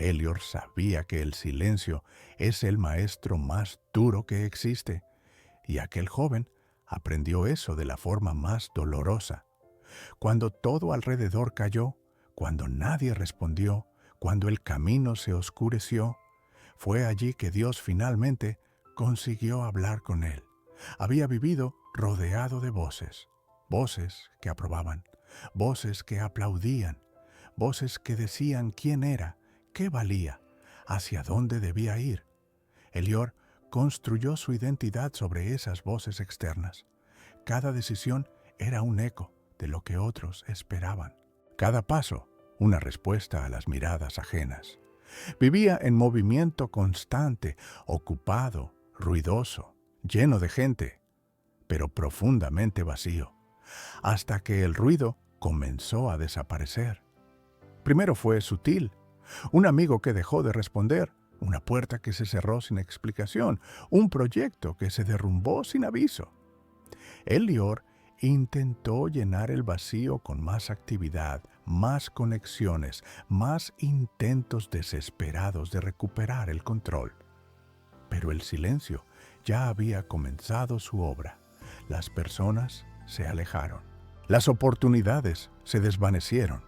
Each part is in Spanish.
Elior sabía que el silencio es el maestro más duro que existe, y aquel joven aprendió eso de la forma más dolorosa. Cuando todo alrededor cayó, cuando nadie respondió, cuando el camino se oscureció, fue allí que Dios finalmente consiguió hablar con él. Había vivido rodeado de voces, voces que aprobaban, voces que aplaudían, voces que decían quién era, qué valía, hacia dónde debía ir. Elior construyó su identidad sobre esas voces externas. Cada decisión era un eco de lo que otros esperaban. Cada paso, una respuesta a las miradas ajenas. Vivía en movimiento constante, ocupado, ruidoso, lleno de gente, pero profundamente vacío, hasta que el ruido comenzó a desaparecer. Primero fue sutil, un amigo que dejó de responder, una puerta que se cerró sin explicación, un proyecto que se derrumbó sin aviso. Elior intentó llenar el vacío con más actividad, más conexiones, más intentos desesperados de recuperar el control. Pero el silencio ya había comenzado su obra. Las personas se alejaron. Las oportunidades se desvanecieron.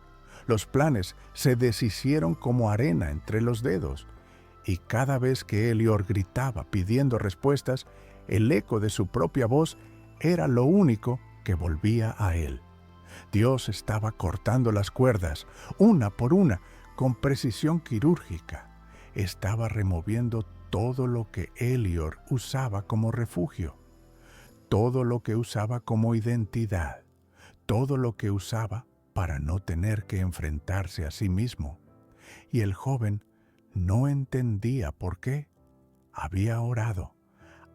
Los planes se deshicieron como arena entre los dedos. Y cada vez que Elior gritaba pidiendo respuestas, el eco de su propia voz era lo único que volvía a él. Dios estaba cortando las cuerdas, una por una, con precisión quirúrgica. Estaba removiendo todo lo que Elior usaba como refugio, todo lo que usaba como identidad, todo lo que usaba para no tener que enfrentarse a sí mismo. Y el joven no entendía por qué. Había orado,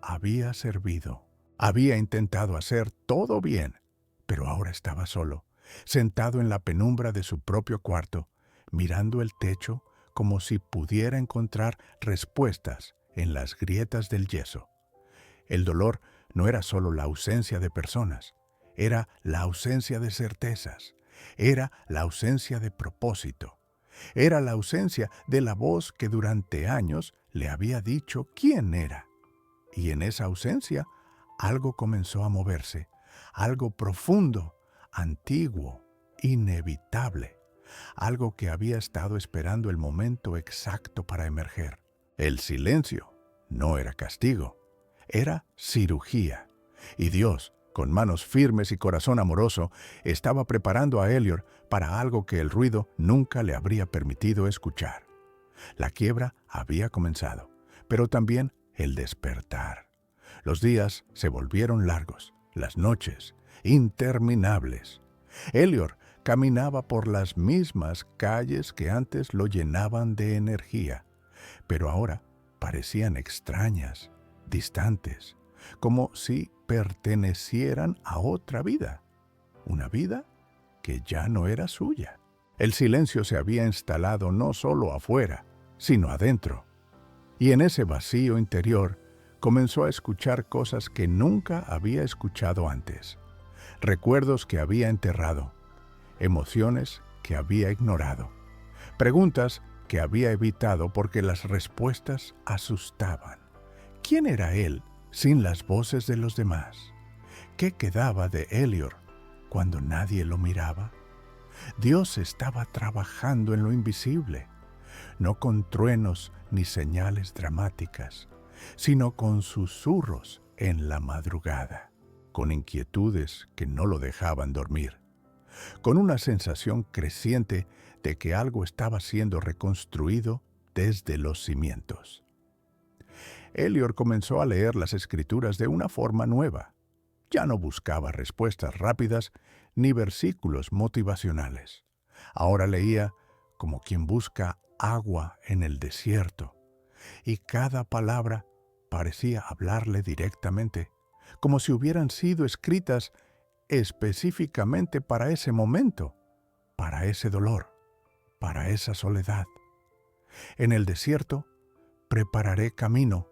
había servido, había intentado hacer todo bien, pero ahora estaba solo, sentado en la penumbra de su propio cuarto, mirando el techo como si pudiera encontrar respuestas en las grietas del yeso. El dolor no era solo la ausencia de personas, era la ausencia de certezas, era la ausencia de propósito, era la ausencia de la voz que durante años le había dicho quién era. Y en esa ausencia, algo comenzó a moverse, algo profundo, antiguo, inevitable, algo que había estado esperando el momento exacto para emerger. El silencio no era castigo, era cirugía. Y Dios, con manos firmes y corazón amoroso, estaba preparando a Elior para algo que el ruido nunca le habría permitido escuchar. La quiebra había comenzado, pero también el despertar. Los días se volvieron largos, las noches interminables. Elior caminaba por las mismas calles que antes lo llenaban de energía, pero ahora parecían extrañas, distantes, como si pertenecieran a otra vida, una vida que ya no era suya. El silencio se había instalado no solo afuera, sino adentro. Y en ese vacío interior comenzó a escuchar cosas que nunca había escuchado antes. Recuerdos que había enterrado, emociones que había ignorado, preguntas que había evitado porque las respuestas asustaban. ¿Quién era él sin las voces de los demás? ¿Qué quedaba de Elior cuando nadie lo miraba? Dios estaba trabajando en lo invisible, no con truenos ni señales dramáticas, sino con susurros en la madrugada, con inquietudes que no lo dejaban dormir, con una sensación creciente de que algo estaba siendo reconstruido desde los cimientos. Elior comenzó a leer las Escrituras de una forma nueva. Ya no buscaba respuestas rápidas ni versículos motivacionales. Ahora leía como quien busca agua en el desierto, y cada palabra parecía hablarle directamente, como si hubieran sido escritas específicamente para ese momento, para ese dolor, para esa soledad. En el desierto, prepararé camino,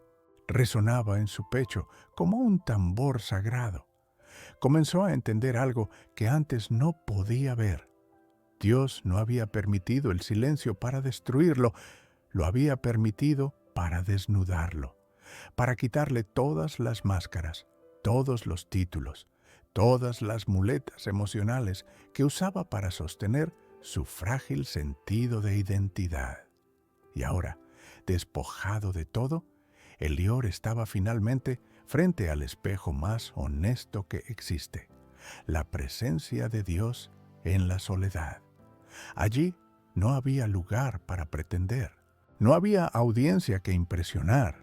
resonaba en su pecho como un tambor sagrado. Comenzó a entender algo que antes no podía ver. Dios no había permitido el silencio para destruirlo, lo había permitido para desnudarlo, para quitarle todas las máscaras, todos los títulos, todas las muletas emocionales que usaba para sostener su frágil sentido de identidad. Y ahora, despojado de todo, Elior estaba finalmente frente al espejo más honesto que existe, la presencia de Dios en la soledad. Allí no había lugar para pretender, no había audiencia que impresionar,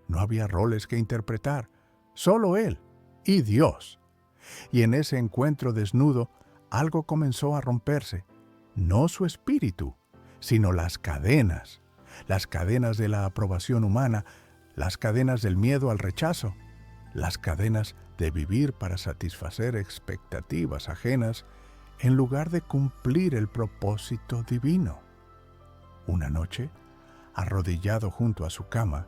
no había roles que interpretar, solo Él y Dios. Y en ese encuentro desnudo, algo comenzó a romperse, no su espíritu, sino las cadenas de la aprobación humana, las cadenas del miedo al rechazo, las cadenas de vivir para satisfacer expectativas ajenas en lugar de cumplir el propósito divino. Una noche, arrodillado junto a su cama,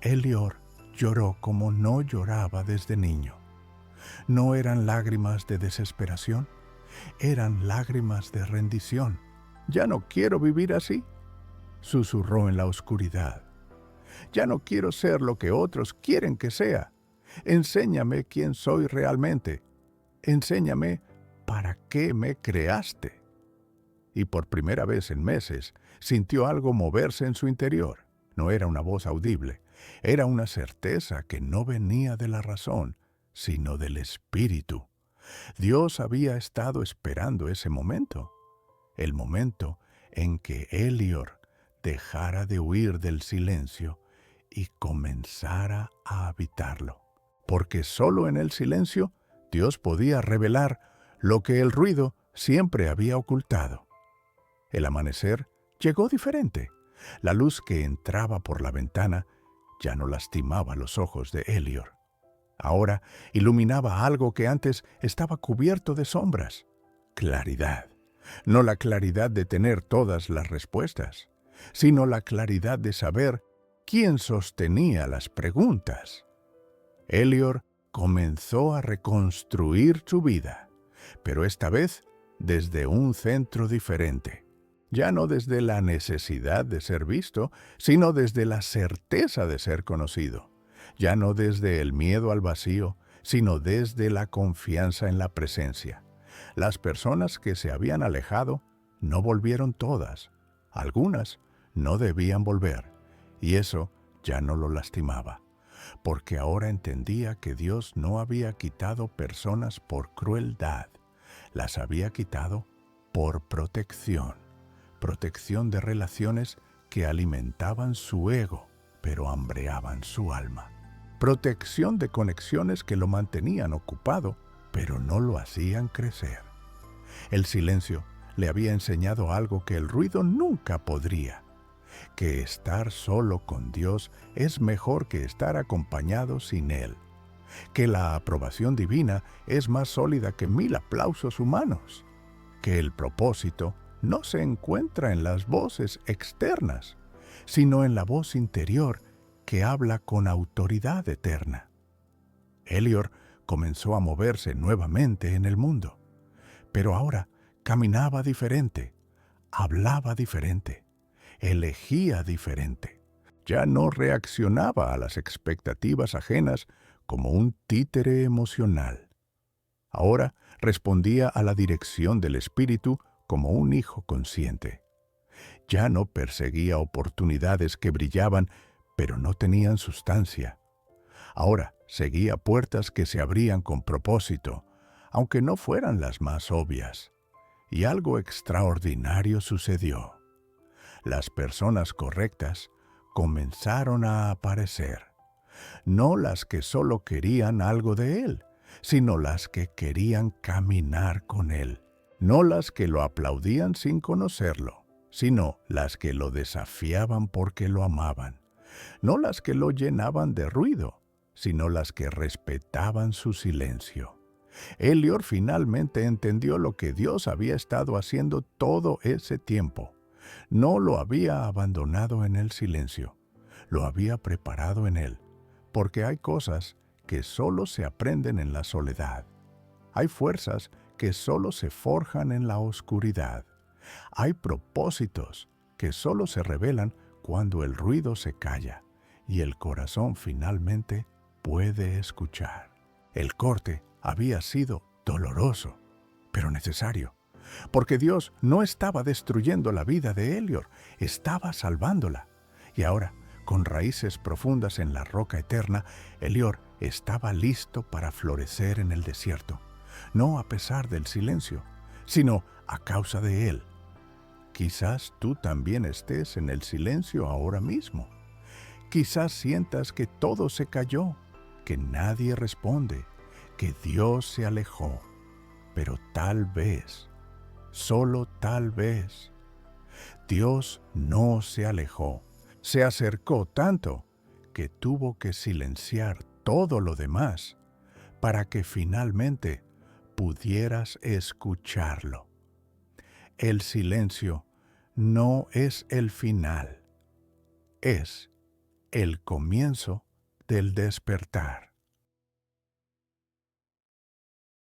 Elior lloró como no lloraba desde niño. No eran lágrimas de desesperación, eran lágrimas de rendición. «Ya no quiero vivir así», susurró en la oscuridad. «Ya no quiero ser lo que otros quieren que sea. Enséñame quién soy realmente. Enséñame para qué me creaste». Y por primera vez en meses sintió algo moverse en su interior. No era una voz audible, era una certeza que no venía de la razón, sino del espíritu. Dios había estado esperando ese momento, el momento en que Elior dejara de huir del silencio y comenzara a habitarlo. Porque solo en el silencio Dios podía revelar lo que el ruido siempre había ocultado. El amanecer llegó diferente. La luz que entraba por la ventana ya no lastimaba los ojos de Elior. Ahora iluminaba algo que antes estaba cubierto de sombras. Claridad. No la claridad de tener todas las respuestas, sino la claridad de saber quién sostenía las preguntas. Elior comenzó a reconstruir su vida, pero esta vez desde un centro diferente. Ya no desde la necesidad de ser visto, sino desde la certeza de ser conocido. Ya no desde el miedo al vacío, sino desde la confianza en la presencia. Las personas que se habían alejado no volvieron todas. Algunas no debían volver, y eso ya no lo lastimaba, porque ahora entendía que Dios no había quitado personas por crueldad, las había quitado por protección de relaciones que alimentaban su ego, pero hambreaban su alma. Protección de conexiones que lo mantenían ocupado, pero no lo hacían crecer. El silencio le había enseñado algo que el ruido nunca podría, que estar solo con Dios es mejor que estar acompañado sin Él, que la aprobación divina es más sólida que 1000 aplausos humanos, que el propósito no se encuentra en las voces externas, sino en la voz interior que habla con autoridad eterna. Elior comenzó a moverse nuevamente en el mundo, pero ahora caminaba diferente, hablaba diferente, elegía diferente. Ya no reaccionaba a las expectativas ajenas como un títere emocional. Ahora respondía a la dirección del Espíritu como un hijo consciente. Ya no perseguía oportunidades que brillaban, pero no tenían sustancia. Ahora seguía puertas que se abrían con propósito, aunque no fueran las más obvias. Y algo extraordinario sucedió. Las personas correctas comenzaron a aparecer. No las que solo querían algo de Él, sino las que querían caminar con Él. No las que lo aplaudían sin conocerlo, sino las que lo desafiaban porque lo amaban. No las que lo llenaban de ruido, sino las que respetaban su silencio. Elior finalmente entendió lo que Dios había estado haciendo todo ese tiempo. No lo había abandonado en el silencio, lo había preparado en él, porque hay cosas que solo se aprenden en la soledad. Hay fuerzas que solo se forjan en la oscuridad. Hay propósitos que solo se revelan cuando el ruido se calla y el corazón finalmente puede escuchar. El corte había sido doloroso, pero necesario, porque Dios no estaba destruyendo la vida de Elior, estaba salvándola. Y ahora, con raíces profundas en la roca eterna, Elior estaba listo para florecer en el desierto, no a pesar del silencio, sino a causa de él. Quizás tú también estés en el silencio ahora mismo. Quizás sientas que todo se cayó, que nadie responde, que Dios se alejó. Pero tal vez, solo tal vez, Dios no se alejó. Se acercó tanto que tuvo que silenciar todo lo demás para que finalmente pudieras escucharlo. El silencio no es el final, es el comienzo del despertar.